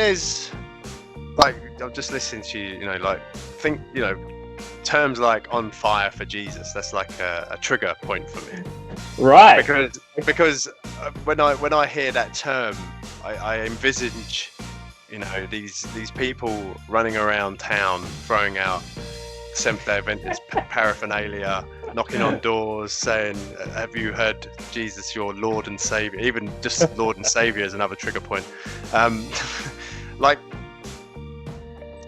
there's like, I'm just listening to you, like, think, terms like "on fire for Jesus." That's like a trigger point for me, Right. because when I hear that term, I envisage, these people running around town throwing out Seventh-day Adventist paraphernalia, knocking on doors, saying, "Have you heard Jesus, your Lord and Savior?" Even just Lord and Savior is another trigger point. Like,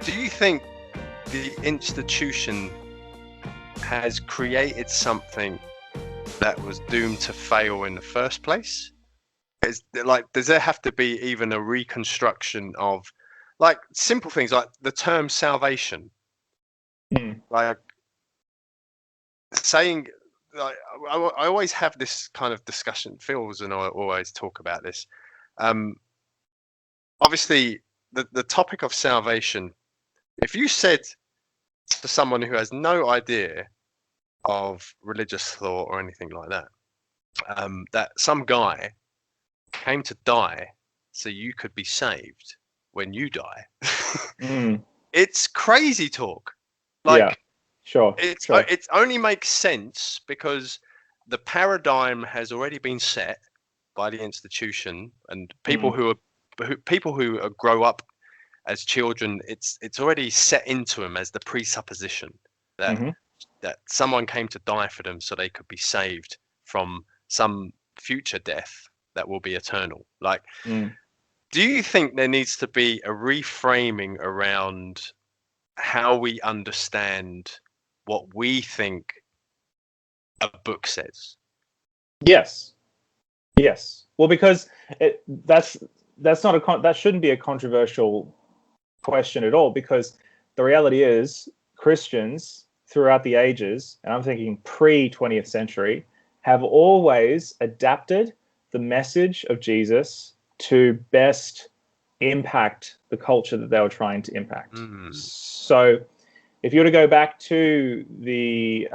do you think the institution has created something that was doomed to fail in the first place? Does there have to be even a reconstruction of, like, simple things like the term salvation? Like, saying, like, I always have this kind of discussion, Phil's, and I always talk about this. Obviously, the topic of salvation, if you said to someone who has no idea of religious thought or anything like that, that some guy came to die so you could be saved when you die, it's crazy talk. Like, yeah, sure. It only makes sense because the paradigm has already been set by the institution, and people who grow up as children, it's already set into them as the presupposition that that someone came to die for them so they could be saved from some future death that will be eternal. Like, do you think there needs to be a reframing around how we understand what we think a book says? Yes. Well, because that shouldn't be a controversial question at all, because the reality is Christians throughout the ages, and I'm thinking pre-20th century, have always adapted the message of Jesus to best impact the culture that they were trying to impact. So if you were to go back to the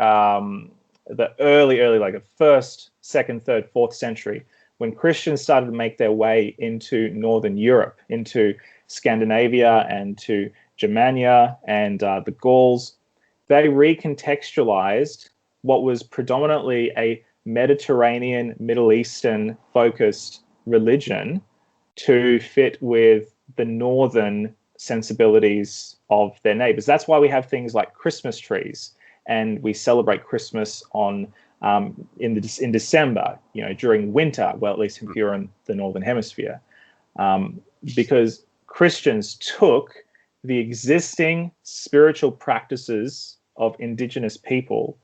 early, like the first, second, third, fourth century, when Christians started to make their way into Northern Europe, into Scandinavia and to Germania and the Gauls, they recontextualized what was predominantly a Mediterranean, Middle Eastern focused religion to fit with the northern sensibilities of their neighbors. That's why we have things like Christmas trees, and we celebrate Christmas in December, during winter. Well, at least if you're in the northern hemisphere, because Christians took the existing spiritual practices of indigenous people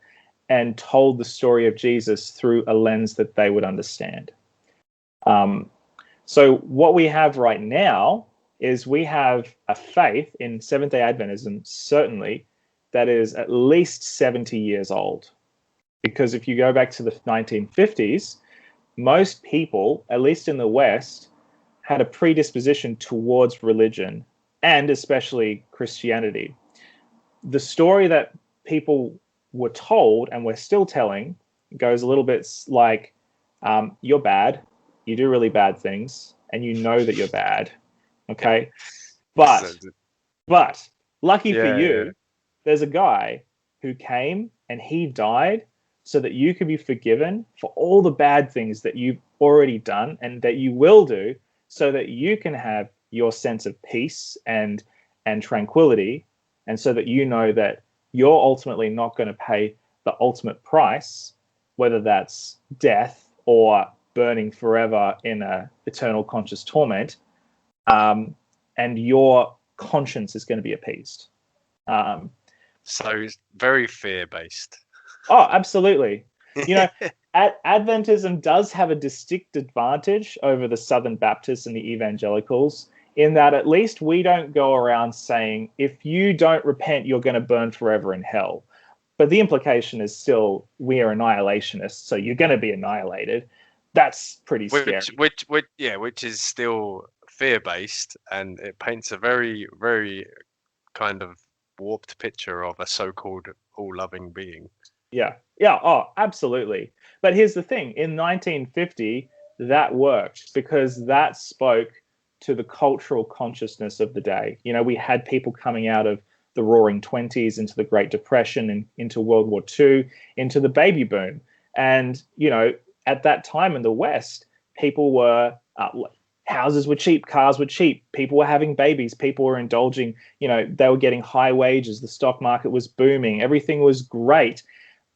and told the story of Jesus through a lens that they would understand. So what we have right now is we have a faith in Seventh-day Adventism, certainly, that is at least 70 years old. Because if you go back to the 1950s, most people, at least in the West, had a predisposition towards religion, and especially Christianity. The story that people were told, and we're still telling, goes a little bit like, you're bad, you do really bad things, and you know that you're bad, okay? But lucky for you, there's a guy who came and he died so that you can be forgiven for all the bad things that you've already done and that you will do, so that you can have your sense of peace and tranquility, and so that you know that you're ultimately not going to pay the ultimate price, whether that's death or burning forever in a eternal conscious torment, and your conscience is going to be appeased. So it's very fear-based. Oh, absolutely. Adventism does have a distinct advantage over the Southern Baptists and the evangelicals, in that at least we don't go around saying, if you don't repent, you're going to burn forever in hell. But the implication is still, we are annihilationists, so you're going to be annihilated. That's pretty scary. Which is still fear-based, and it paints a very, very kind of warped picture of a so-called all-loving being. Yeah. Oh, absolutely. But here's the thing. In 1950, that worked because that spoke to the cultural consciousness of the day. You know, we had people coming out of the Roaring Twenties into the Great Depression and into World War II, into the baby boom. And, you know, at that time in the West, people were, houses were cheap, cars were cheap, people were having babies, people were indulging, you know, they were getting high wages, the stock market was booming, everything was great.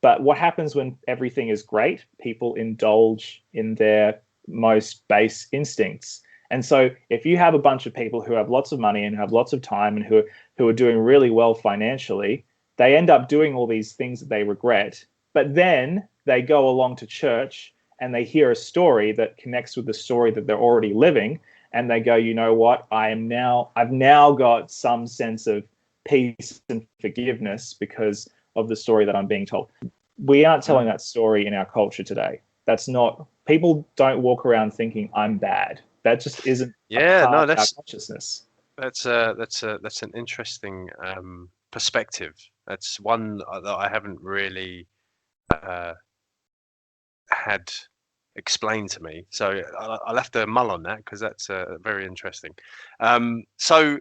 But what happens when everything is great? People indulge in their most base instincts. And so if you have a bunch of people who have lots of money and have lots of time and who are doing really well financially, they end up doing all these things that they regret. But then they go along to church and they hear a story that connects with the story that they're already living. And they go, you know what? I've now got some sense of peace and forgiveness because of the story that I'm being told. We aren't telling that story in our culture today. That's not, people don't walk around thinking I'm bad. That just isn't a part of our consciousness. That's an interesting perspective. That's one that I haven't really had explained to me. So I'll have to mull on that because that's very interesting. So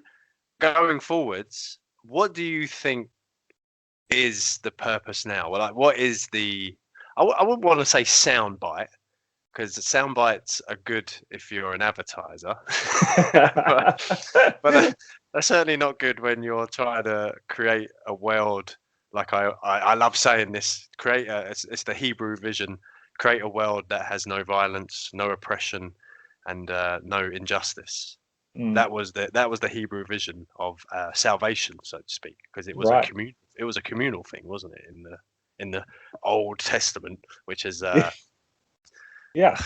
going forwards, what do you think is the purpose now? Well, like, what is the? I wouldn't want to say soundbite because soundbites are good if you're an advertiser, but they're certainly not good when you're trying to create a world. Like I love saying this. It's the Hebrew vision. Create a world that has no violence, no oppression, and no injustice. That was the Hebrew vision of salvation, so to speak, because it was a communal thing, wasn't it? In the Old Testament, which is yeah,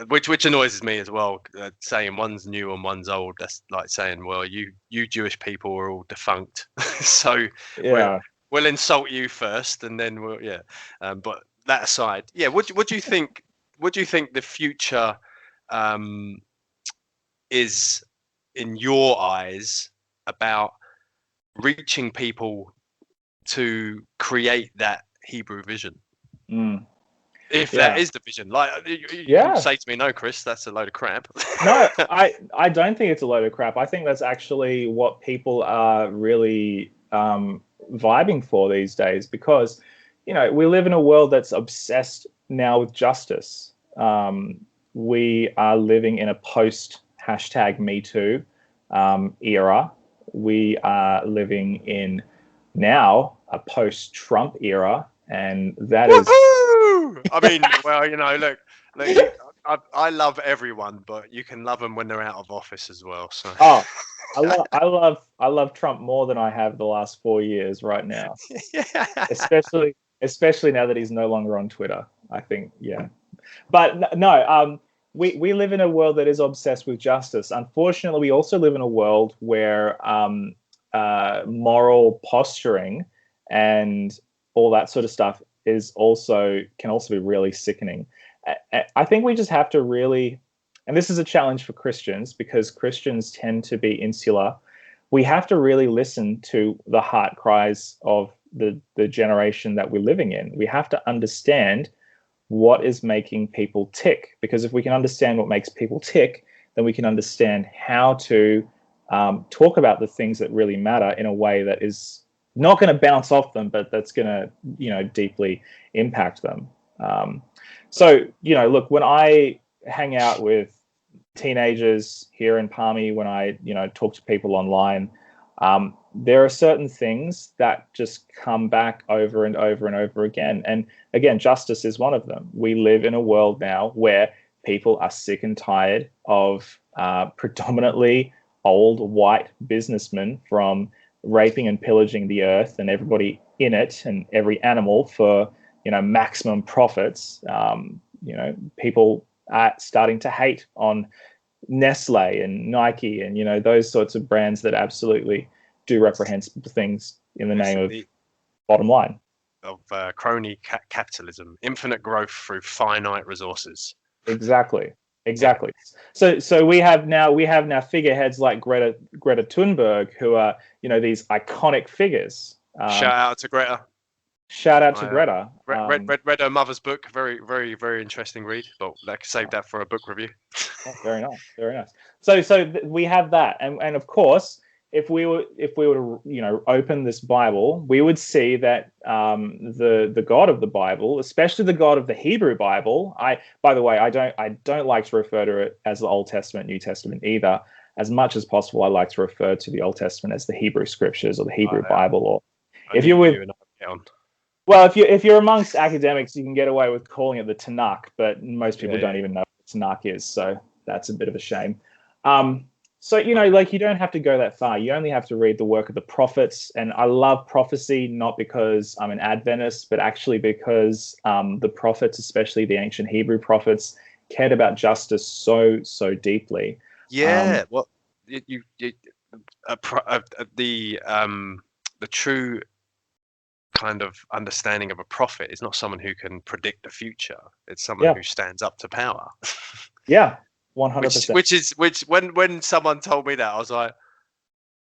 which annoys me as well. Saying one's new and one's old. That's like saying, well, you Jewish people are all defunct, so we'll insult you first, and then we'll but that aside, what do you think? What do you think the future is in your eyes about reaching people to create that Hebrew vision? If that is the vision, like you say to me, no, Chris, that's a load of crap. No, I don't think it's a load of crap. I think that's actually what people are really vibing for these days, because, you know, we live in a world that's obsessed now with justice. We are living in a post #MeToo era. We are living in now a post-Trump era, and that is. I mean, well, you know, look, I love everyone, but you can love them when they're out of office as well. So. Oh, I love Trump more than I have the last 4 years right now. Especially now that he's no longer on Twitter. I think, but no, we live in a world that is obsessed with justice. Unfortunately, we also live in a world where moral posturing and all that sort of stuff can also be really sickening. I think we just have to really, and this is a challenge for Christians because Christians tend to be insular. We have to really listen to the heart cries of the generation that we're living in. We have to understand what is making people tick, because if we can understand what makes people tick, then we can understand how to talk about the things that really matter in a way that is not going to bounce off them, but that's going to, you know, deeply impact them. So, you know, look, when I hang out with teenagers here in Palmy, when I, you know, talk to people online, there are certain things that just come back over and over and over again. And again, justice is one of them. We live in a world now where people are sick and tired of predominantly old white businessmen from raping and pillaging the earth and everybody in it and every animal for, you know, maximum profits. You know, people are starting to hate on Nestle and Nike and, you know, those sorts of brands that absolutely do reprehensible things in the name of bottom line. Of crony capitalism, infinite growth through finite resources. Exactly. So we have now figureheads like Greta Thunberg, who are, you know, these iconic figures. Shout out to Greta. Shout out to I Greta. read her mother's book. Very, very, very interesting read. But let's save that for a book review. Oh, very nice, very nice. So we have that, and of course, if we were to open this Bible, we would see that the God of the Bible, especially the God of the Hebrew Bible. By the way, I don't like to refer to it as the Old Testament, New Testament either. As much as possible, I like to refer to the Old Testament as the Hebrew Scriptures or the Hebrew Bible. Or if you're with well, if you're amongst academics, you can get away with calling it the Tanakh, but most people don't even know what Tanakh is, so that's a bit of a shame. So like you don't have to go that far. You only have to read the work of the prophets, and I love prophecy not because I'm an Adventist, but actually because the prophets, especially the ancient Hebrew prophets, cared about justice so deeply. Yeah, well, the true kind of understanding of a prophet is not someone who can predict the future. It's someone who stands up to power. Yeah, 100%. Which when someone told me that, I was like,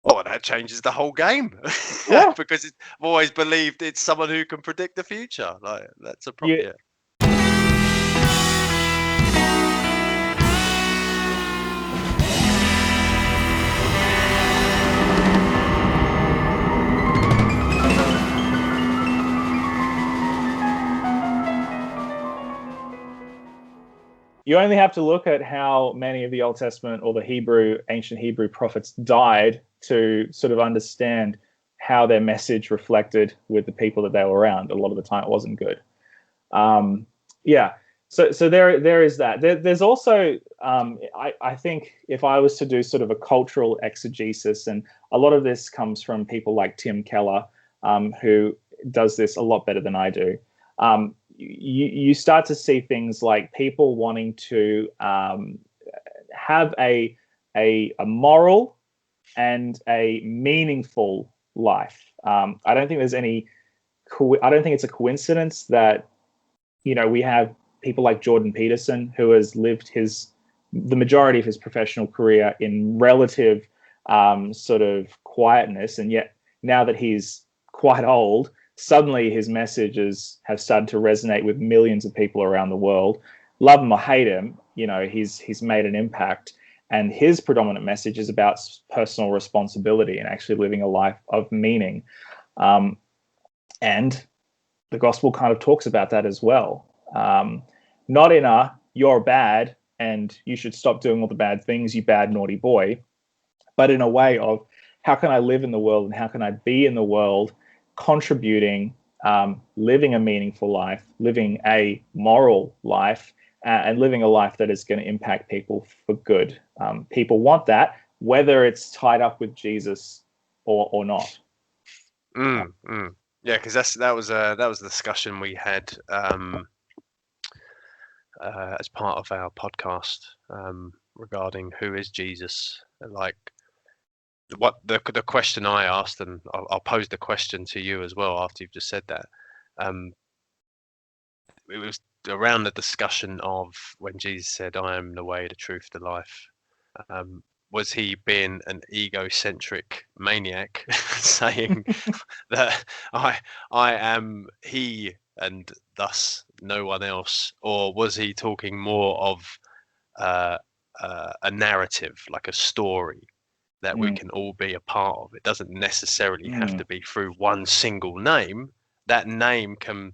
oh, that changes the whole game. Yeah. Because I've always believed it's someone who can predict the future. Like that's a problem. Yeah. You only have to look at how many of the Old Testament or the ancient Hebrew prophets died to sort of understand how their message reflected with the people that they were around. A lot of the time, it wasn't good. Yeah. So there is that. There's also, I think, if I was to do sort of a cultural exegesis, and a lot of this comes from people like Tim Keller, who does this a lot better than I do. You start to see things like people wanting to have a moral and a meaningful life. I don't think there's any. I don't think it's a coincidence that we have people like Jordan Peterson, who has lived the majority of his professional career in relative sort of quietness, and yet now that he's quite old, suddenly his messages have started to resonate with millions of people around the world. Love him or hate him, he's made an impact, and his predominant message is about personal responsibility and actually living a life of meaning. And the gospel kind of talks about that as well. Not in a you're bad and you should stop doing all the bad things, you bad naughty boy, but in a way of how can I live in the world and how can I be in the world, contributing, living a meaningful life, living a moral life, and living a life that is going to impact people for good. People want that, whether it's tied up with Jesus or not. Yeah, because that was the discussion we had as part of our podcast regarding who is Jesus. Like what the question I asked, and I'll pose the question to you as well after you've just said that. It was around the discussion of when Jesus said, "I am the way, the truth, the life." Was he being an egocentric maniac saying that I am he and thus no one else, or was he talking more of a narrative, like a story that we can all be a part of? It doesn't necessarily have to be through one single name. That name can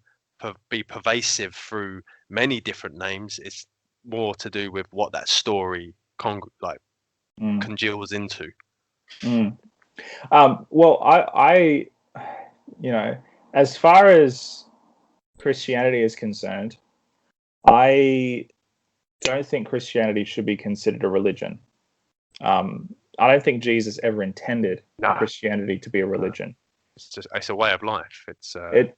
be pervasive through many different names. It's more to do with what that story congeals into. Well, I as far as Christianity is concerned, I don't think Christianity should be considered a religion. I don't think Jesus ever intended Christianity to be a religion. It's a way of life. It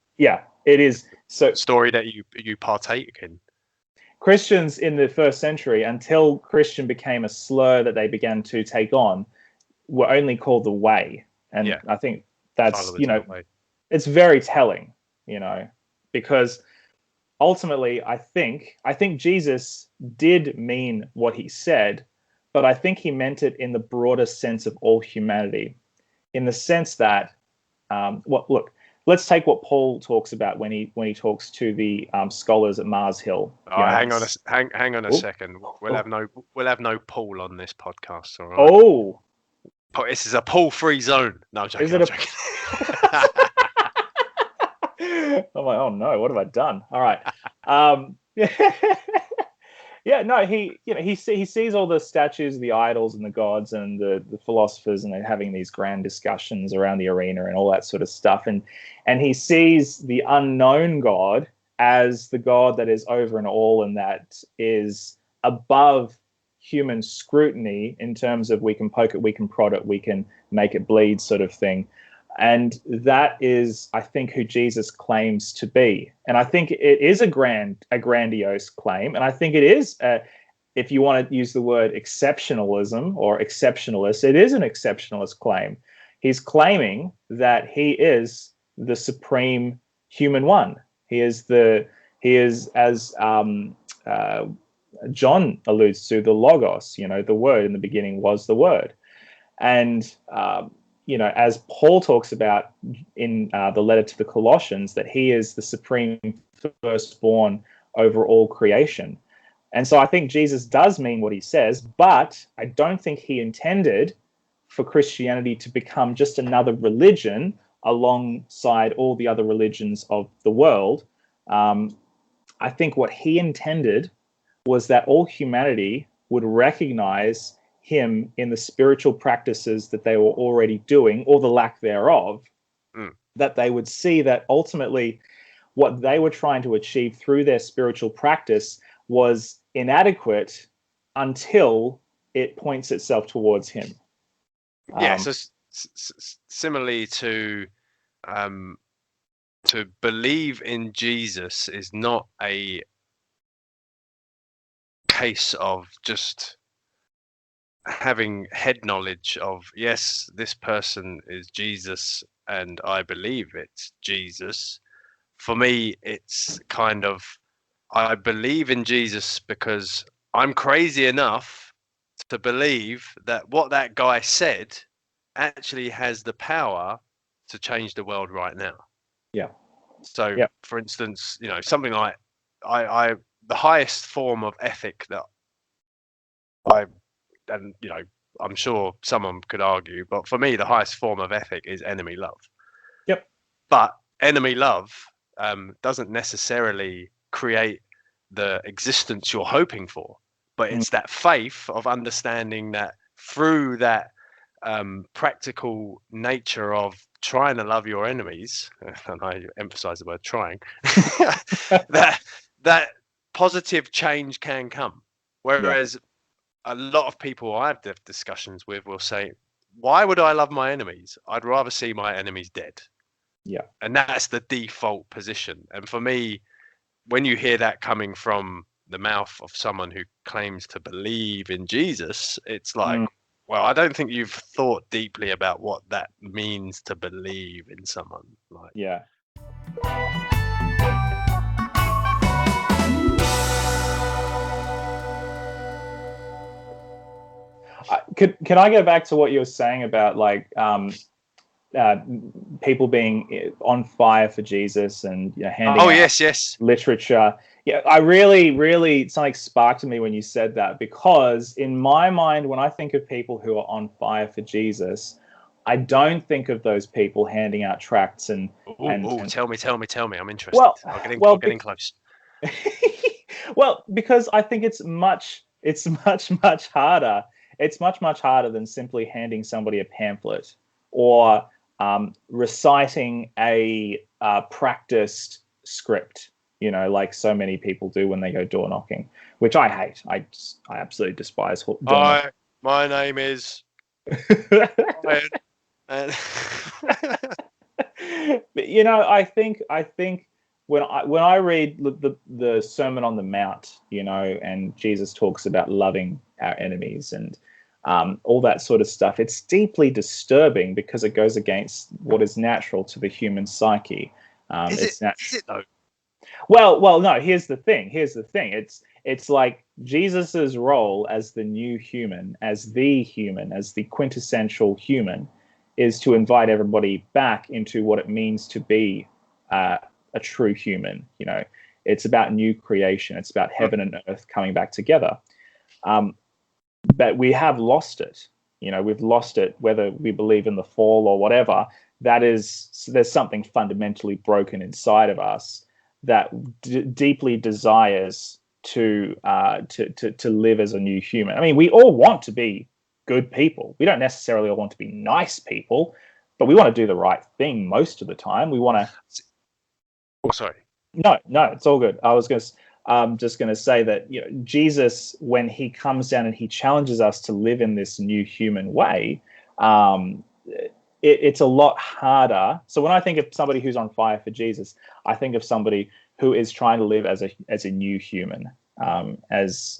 is. So story that you partake in. Christians in the first century, until Christian became a slur that they began to take on, were only called the way. And I think that's, it's very telling, because ultimately I think Jesus did mean what he said, but I think he meant it in the broader sense of all humanity, in the sense that, look, let's take what Paul talks about when he talks to the scholars at Mars Hill. Oh, hang on a second. We'll have no Paul on this podcast. All right. Oh, this is a Paul-free zone. No, I'm joking. I'm joking. I'm like, oh no, what have I done? All right. Yeah, no, he sees all the statues of the idols and the gods and the philosophers, and they're having these grand discussions around the arena and all that sort of stuff. And he sees the unknown God as the God that is over and all, and that is above human scrutiny in terms of we can poke it, we can prod it, we can make it bleed sort of thing. And that is, I think, who Jesus claims to be. And I think it is a grandiose claim. And I think it is, if you want to use the word exceptionalism or exceptionalist, it is an exceptionalist claim. He's claiming that he is the supreme human one. He is, as John alludes to, the Logos, the Word in the beginning was the Word. And, as Paul talks about in the letter to the Colossians, that he is the supreme firstborn over all creation. And so I think Jesus does mean what he says, but I don't think he intended for Christianity to become just another religion alongside all the other religions of the world. I think what he intended was that all humanity would recognize him in the spiritual practices that they were already doing, or the lack thereof, that they would see that ultimately what they were trying to achieve through their spiritual practice was inadequate until it points itself towards him. Yeah, so similarly to believe in Jesus is not a case of just having head knowledge of, yes, this person is Jesus and I believe it's Jesus. For me, it's kind of, I believe in Jesus because I'm crazy enough to believe that what that guy said actually has the power to change the world right now. Yeah. So, for instance, something like the highest form of ethic that I'm sure someone could argue, but for me, the highest form of ethic is enemy love. Yep. But enemy love doesn't necessarily create the existence you're hoping for, but it's that faith of understanding that through that practical nature of trying to love your enemies, and I emphasize the word trying, that positive change can come. Whereas a lot of people I've had discussions with will say, why would I love my enemies? I'd rather see my enemies dead. Yeah. And that's the default position. And for me, when you hear that coming from the mouth of someone who claims to believe in Jesus, it's like, well, I don't think you've thought deeply about what that means to believe in someone. Yeah. Can I go back to what you were saying about people being on fire for Jesus and handing out literature? Yeah, I really something sparked in me when you said that, because in my mind, when I think of people who are on fire for Jesus, I don't think of those people handing out tracts and tell me. I'm interested. Well, I'm getting close. Well, because I think it's much harder. It's much harder than simply handing somebody a pamphlet or reciting a practiced script, like so many people do when they go door knocking, which I hate. I absolutely despise door knocking. My name is... But, I think when I read the Sermon on the Mount, and Jesus talks about loving our enemies and all that sort of stuff, it's deeply disturbing because it goes against what is natural to the human psyche. Is it though? Well, no. Here's the thing. It's like Jesus's role as the new human, as the quintessential human, is to invite everybody back into what it means to be a true human. You know, it's about new creation. It's about heaven and earth coming back together. But we have lost it. You know, we've lost it, whether we believe in the fall or whatever. That is, there's something fundamentally broken inside of us that deeply desires to live as a new human. I mean, we all want to be good people. We don't necessarily all want to be nice people, but we want to do the right thing most of the time. We want to. Oh, sorry. No, it's all good. I was just going to say that, you know, Jesus, when he comes down and he challenges us to live in this new human way, it's a lot harder. So when I think of somebody who's on fire for Jesus, I think of somebody who is trying to live as a new human, as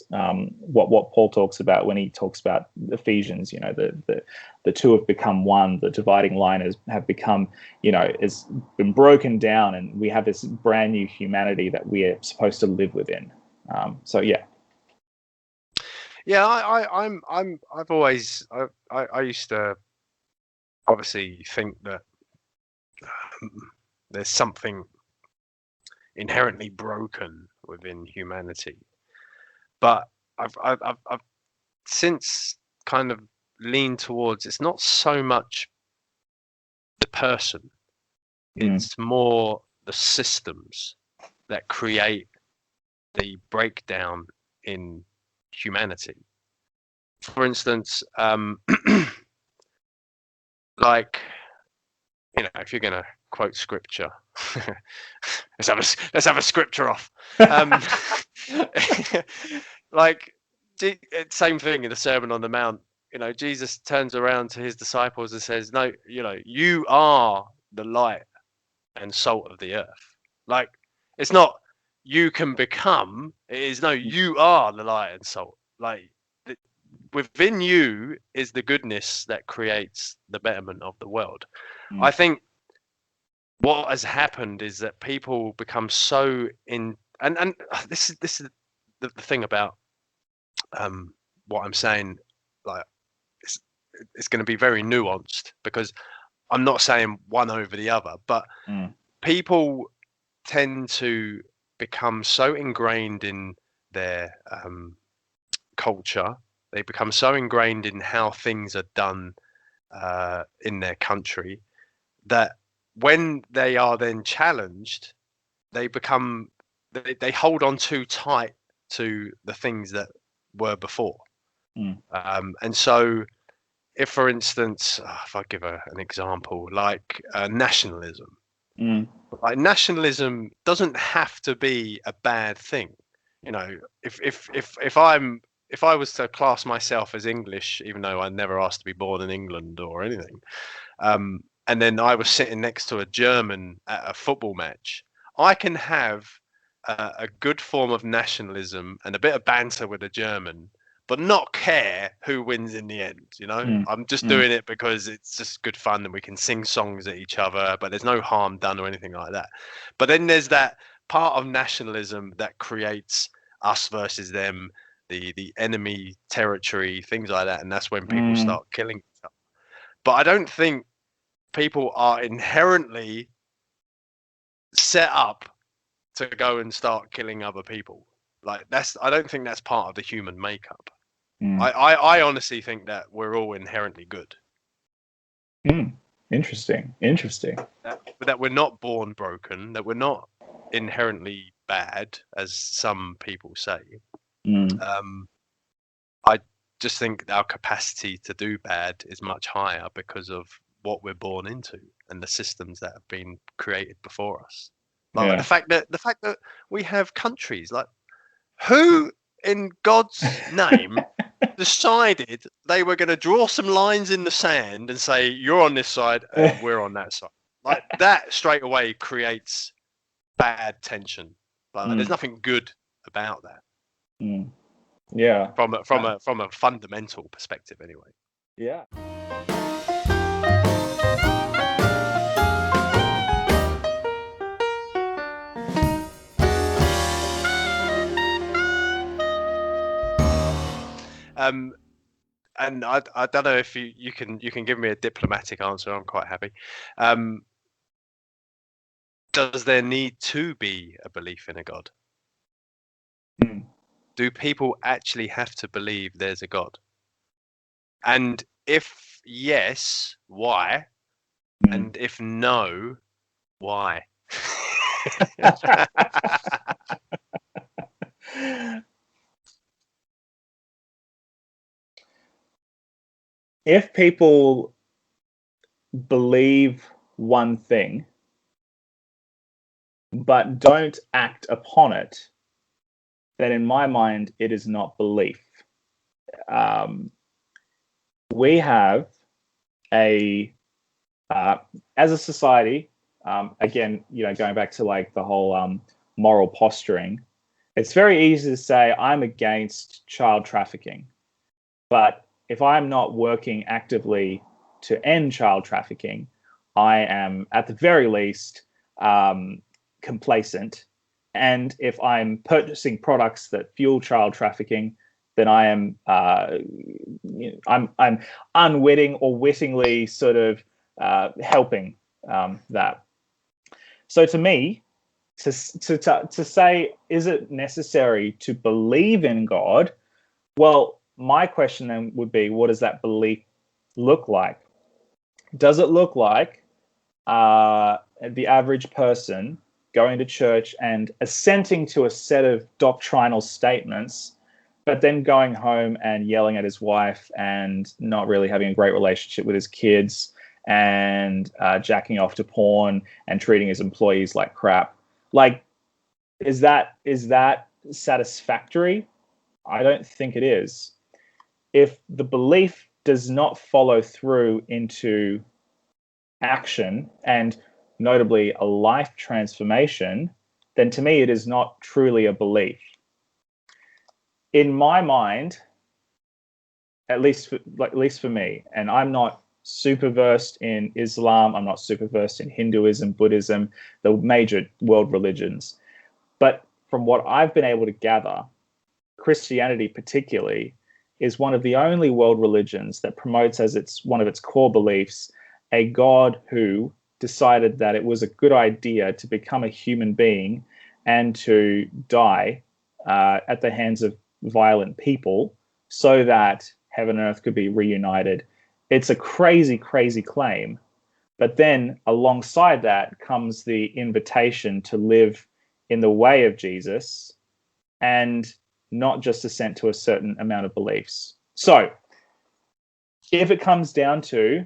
what Paul talks about when he talks about Ephesians. You know, the two have become one. The dividing line have become, you know, has been broken down, and we have this brand new humanity that we are supposed to live within. So yeah. Yeah, I've always I used to obviously think that there's something inherently broken within humanity, but I've since kind of leaned towards it's not so much the person, it's more the systems that create the breakdown in humanity. For instance, like, you know, if you're going to quote scripture, let's have a scripture off. Like, same thing in the Sermon on the Mount. You know, Jesus turns around to his disciples and says, "No, you know, you are the light and salt of the earth." Like, it's not you can become; it is no, you are the light and salt. Like, within you is the goodness that creates the betterment of the world. I think what has happened is that people become so in, and this is the thing about what I'm saying. Like, it's going to be very nuanced, because I'm not saying one over the other, but people tend to become so ingrained in their culture. They become so ingrained in how things are done in their country that when they are then challenged, they hold on too tight to the things that were before. And so, if, for instance, if I give an example, like nationalism, like nationalism doesn't have to be a bad thing. You know, if I was to class myself as English, even though I never asked to be born in England or anything, and then I was sitting next to a German at a football match, I can have a good form of nationalism and a bit of banter with a German, but not care who wins in the end. You know, I'm just doing it because it's just good fun and we can sing songs at each other, but there's no harm done or anything like that. But then there's that part of nationalism that creates us versus them, the enemy territory, things like that, and that's when people start killing each other. But I don't think people are inherently set up to go and start killing other people. Like, I don't think that's part of the human makeup. I honestly think that we're all inherently good. Interesting. That we're not born broken, that we're not inherently bad, as some people say. I just think our capacity to do bad is much higher because of what we're born into and the systems that have been created before us. Like the fact that we have countries, like, who in God's name decided they were going to draw some lines in the sand and say, you're on this side and we're on that side? Like, that straight away creates bad tension. Like, there's nothing good about that. Yeah. From a fundamental perspective, anyway. Yeah. and I don't know if you can give me a diplomatic answer. I'm quite happy. Does there need to be a belief in a God? Mm. Do people actually have to believe there's a God? And if yes, why? Mm. And if no, why? If people believe one thing but don't act upon it, then in my mind, it is not belief. We have as a society, again, going back to like the whole moral posturing, it's very easy to say I'm against child trafficking. But if I'm not working actively to end child trafficking, I am at the very least complacent. And if I'm purchasing products that fuel child trafficking, then I am I'm unwitting or wittingly sort of helping that. So to me, to say, is it necessary to believe in God? Well, my question then would be, what does that belief look like? Does it look like the average person going to church and assenting to a set of doctrinal statements, but then going home and yelling at his wife and not really having a great relationship with his kids and jacking off to porn and treating his employees like crap? Like, is that satisfactory? I don't think it is. If the belief does not follow through into action and notably a life transformation, then to me it is not truly a belief. In my mind, at least for me, and I'm not super versed in Islam, I'm not super versed in Hinduism, Buddhism, the major world religions, but from what I've been able to gather, Christianity particularly is one of the only world religions that promotes as one of its core beliefs a God who decided that it was a good idea to become a human being and to die at the hands of violent people so that heaven and earth could be reunited. It's a crazy, crazy claim. But then alongside that comes the invitation to live in the way of Jesus and not just assent to a certain amount of beliefs. So if it comes down to,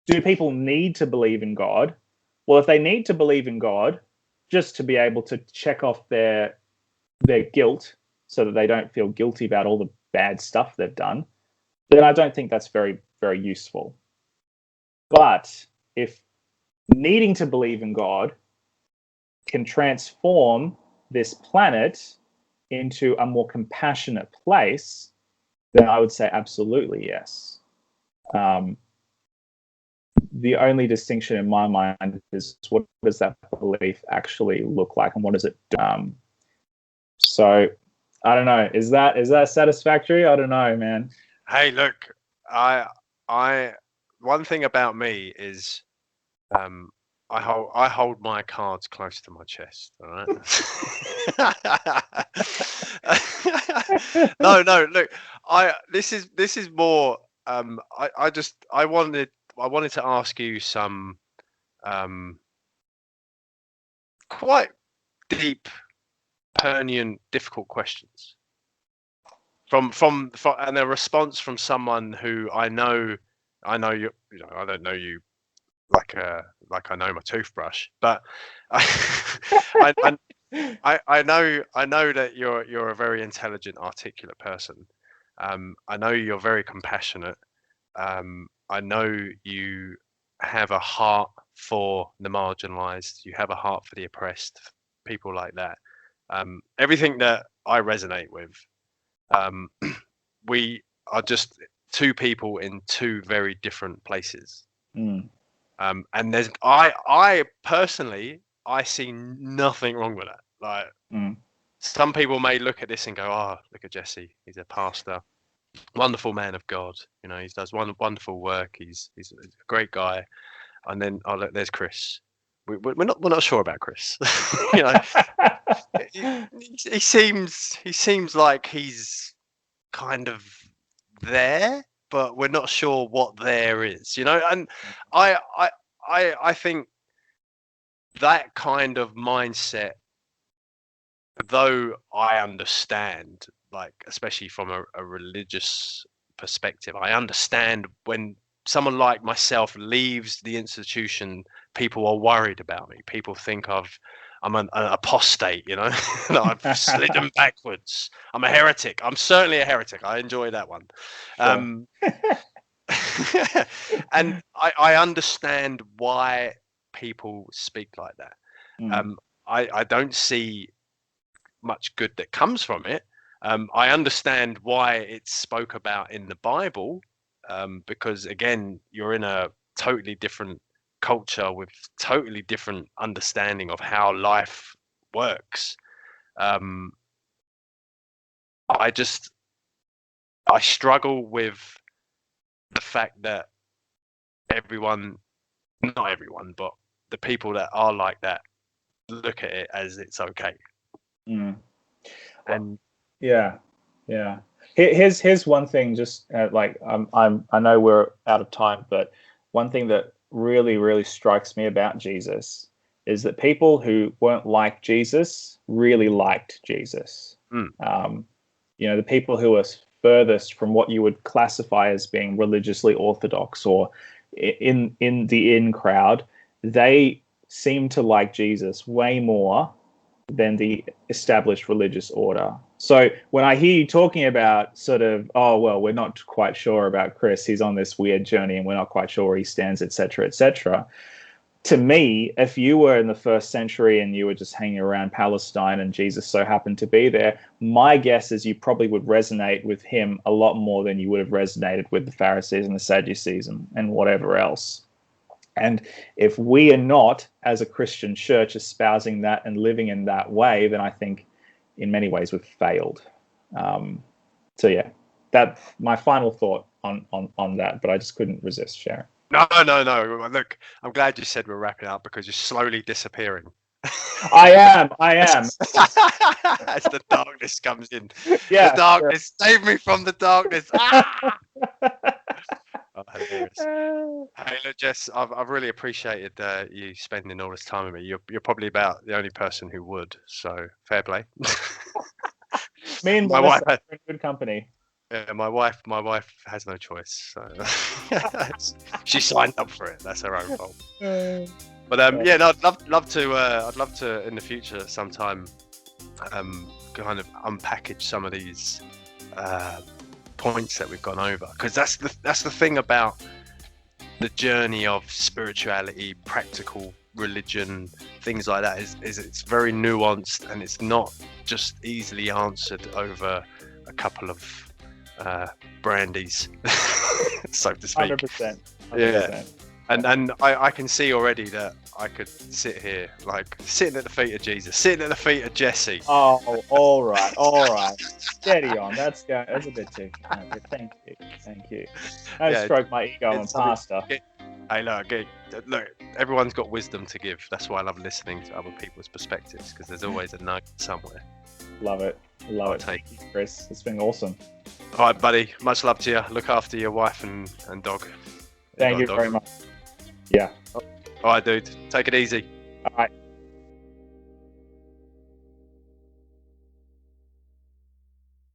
do people need to believe in God? Well, if they need to believe in God just to be able to check off their guilt so that they don't feel guilty about all the bad stuff they've done, then I don't think that's very, very useful. But if needing to believe in God can transform this planet into a more compassionate place, then I would say absolutely yes. The only distinction in my mind is, what does that belief actually look like, and what does it do? So I don't know. Is that satisfactory? I don't know, man. Hey, look, I one thing about me is I hold my cards close to my chest. All right. No. Look, this is more. I wanted to ask you some quite deep, poignant, difficult questions from and a response from someone who I know you. You know, I don't know you like I know my toothbrush, but I know that you're a very intelligent, articulate person. I know you're very compassionate. I know you have a heart for the marginalized. You have a heart for the oppressed, people like that. Everything that I resonate with. We are just two people in two very different places. Mm. And there's I personally I see nothing wrong with that. Like, some people may look at this and go, "Oh, look at Jesse, he's a pastor. wonderful man of God. You know, he does wonderful work. He's a great guy. And then, oh look, there's Chris. We're not sure about Chris. You know, he seems like he's kind of there, but we're not sure what there is. You know, and I think that kind of mindset, though I understand, like especially from a religious perspective, I understand when someone like myself leaves the institution, people are worried about me. People think I'm an apostate, you know, that I've slidden backwards. I'm a heretic. I'm certainly a heretic. I enjoy that one. Sure. And I understand why people speak like that. I don't see much good that comes from it. I understand why it's spoke about in the Bible, because again, you're in a totally different culture with totally different understanding of how life works. I struggle with the fact that not everyone, but the people that are like that look at it as it's okay. And yeah. Here's one thing. Just like I know we're out of time, but one thing that really strikes me about Jesus is that people who weren't like Jesus really liked Jesus. You know, the people who are furthest from what you would classify as being religiously orthodox or in the in crowd, they seem to like Jesus way more than the established religious order. So when I hear you talking about sort of, oh, well, we're not quite sure about Chris, he's on this weird journey and we're not quite sure where he stands, etc., to me, if you were in the 1st century and you were just hanging around Palestine and Jesus so happened to be there, my guess is you probably would resonate with him a lot more than you would have resonated with the Pharisees and the Sadducees and whatever else. And if we are not, as a Christian church, espousing that and living in that way, then I think in many ways we've failed. So yeah, that's my final thought on that, but I just couldn't resist sharing. No. Look, I'm glad you said we're wrapping up because you're slowly disappearing. I am. As the darkness comes in. Yeah. The darkness. Yeah. Save me from the darkness. Ah! Oh, hilarious. Hey, look, Jess, I've really appreciated you spending all this time with me. You're probably about the only person who would. So fair play. Me and my wife are in good company. Yeah, my wife has no choice. So she signed up for it. That's her own fault. But yeah, no, I'd love to in the future sometime kind of unpackage some of these points that we've gone over, because that's the thing about the journey of spirituality, practical religion, things like that is it's very nuanced and it's not just easily answered over a couple of brandies, so to speak. 100%. Yeah. And I can see already that I could sit here, like sitting at the feet of Jesus, sitting at the feet of Jesse. Oh, all right. Steady on. That's a bit too. Thank you. I stroke my ego and pastor. Hey, look, everyone's got wisdom to give. That's why I love listening to other people's perspectives, because there's always a nugget somewhere. Love it. Thank you, Chris. It's been awesome. All right, buddy. Much love to you. Look after your wife and dog. Thank you very much. Yeah. All right, dude. Take it easy. All right.